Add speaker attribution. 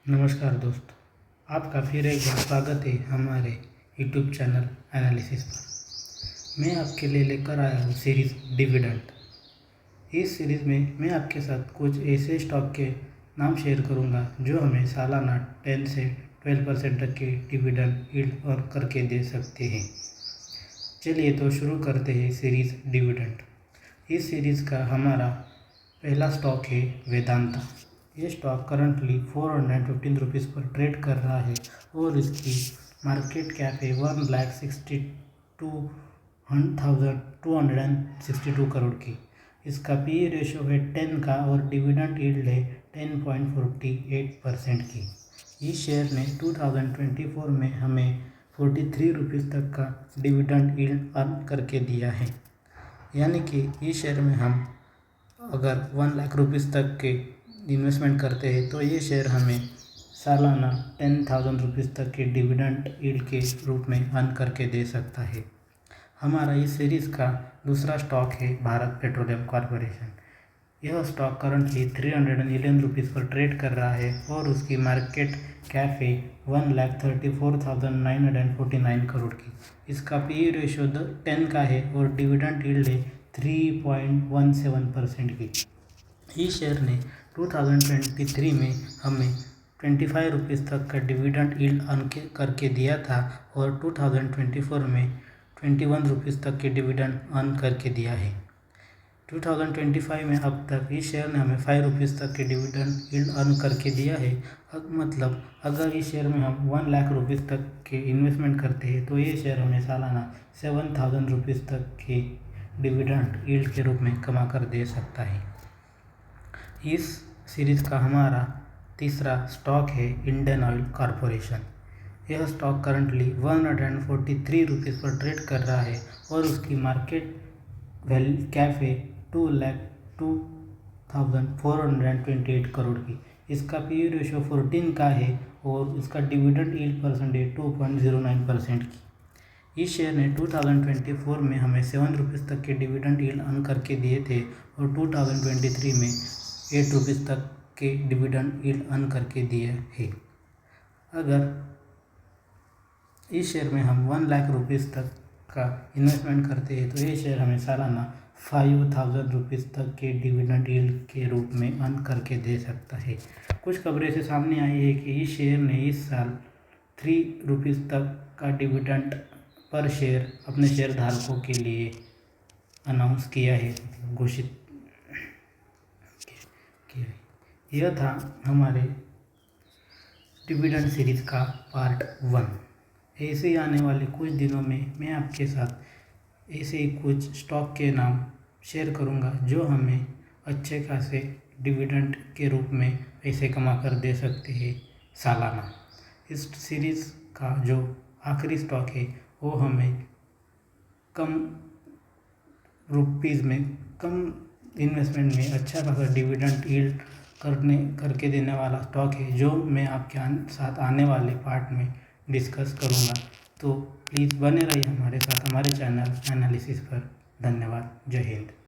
Speaker 1: नमस्कार दोस्तों, आपका फिर एक बार स्वागत है हमारे यूट्यूब चैनल एनालिसिस पर। मैं आपके लिए लेकर आया हूँ सीरीज़ डिविडेंड। इस सीरीज़ में मैं आपके साथ कुछ ऐसे स्टॉक के नाम शेयर करूँगा जो हमें सालाना 10 से 12% तक के डिविडेंड यील्ड अर्न करके दे सकते हैं। चलिए तो शुरू करते हैं सीरीज़ डिविडेंड। इस सीरीज़ का हमारा पहला स्टॉक है वेदांता। ये स्टॉक करंटली 415 रुपीज़ पर ट्रेड कर रहा है और इसकी मार्केट कैप है 1,62,262 करोड़ की। इसका पी रेशो है 10 का और डिविडेंड यील्ड है 10.48% की। इस शेयर ने 2024 में हमें 43 रुपीज़ तक का डिविडेंड यील्ड अर्न करके दिया है। यानी कि इस शेयर में हम अगर 1 लाख रुपीज़ तक के इन्वेस्टमेंट करते हैं तो ये शेयर हमें सालाना 10,000 रुपीज़ तक के डिविडेंड यील्ड के रूप में अर्न करके दे सकता है। हमारा इस सीरीज़ का दूसरा स्टॉक है भारत पेट्रोलियम कॉरपोरेशन। यह स्टॉक करंटली 311 रुपीज़ पर ट्रेड कर रहा है और उसकी मार्केट कैप है 1,34,949 करोड़ की। इसका पी रेशो 10 का है और डिविडेंड यील्ड है 3.17% की। इस शेयर ने 2023 में हमें 25 रुपीज़ तक का डिविडेंड यील्ड अर्न करके दिया था और 2024 में 21 रुपीज़ तक के डिविडेंड अर्न करके दिया है। 2025 में अब तक इस शेयर ने हमें 5 रुपीज़ तक के डिविडेंड यील्ड अर्न करके दिया है। मतलब अगर इस शेयर में हम 1 लाख रुपीज़ तक के इन्वेस्टमेंट करते हैं तो ये शेयर हमें सालाना 7,000 रुपीज़ तक के डिविडेंड यील्ड के रूप में कमा कर दे सकता है। इस सीरीज़ का हमारा तीसरा स्टॉक है इंडियन ऑयल कॉरपोरेशन। यह स्टॉक करंटली 143 रुपीज़ पर ट्रेड कर रहा है और उसकी मार्केट वैल्यू कैप है 2,02,428 करोड़ की। इसका पी रेशो 14 का है और इसका डिविडेंड यील्ड परसेंटेज 2.09% की। इस शेयर ने 2024 में हमें 7 रुपीज़ तक के डिविडेंड यील्ड अर्न करके दिए थे और 2023 में 8 रुपीज़ तक के डिविडेंड यील्ड अर्न करके दिए है। अगर इस शेयर में हम 1 लाख रुपीज़ तक का इन्वेस्टमेंट करते हैं तो ये शेयर हमें सालाना 5,000 रुपीज़ तक के डिविडेंड यील्ड के रूप में अर्न करके दे सकता है। कुछ खबरें से सामने आई है कि इस शेयर ने इस साल 3 रुपीज़ तक का डिविडेंड पर शेयर अपने शेयरधारकों के लिए अनाउंस किया है, घोषित किया है। यह था हमारे डिविडेंड सीरीज़ का पार्ट 1। ऐसे ही आने वाले कुछ दिनों में मैं आपके साथ ऐसे ही कुछ स्टॉक के नाम शेयर करूंगा जो हमें अच्छे खासे डिविडेंड के रूप में पैसे कमा कर दे सकते हैं सालाना। इस सीरीज़ का जो आखिरी स्टॉक है वो हमें कम रुपीज़ में कम इन्वेस्टमेंट में अच्छा खासा डिविडेंड यील्ड करके देने वाला स्टॉक है जो मैं आपके साथ आने वाले पार्ट में डिस्कस करूँगा। तो प्लीज़ बने रहिए हमारे साथ हमारे चैनल एनालिसिस पर। धन्यवाद। जय हिंद।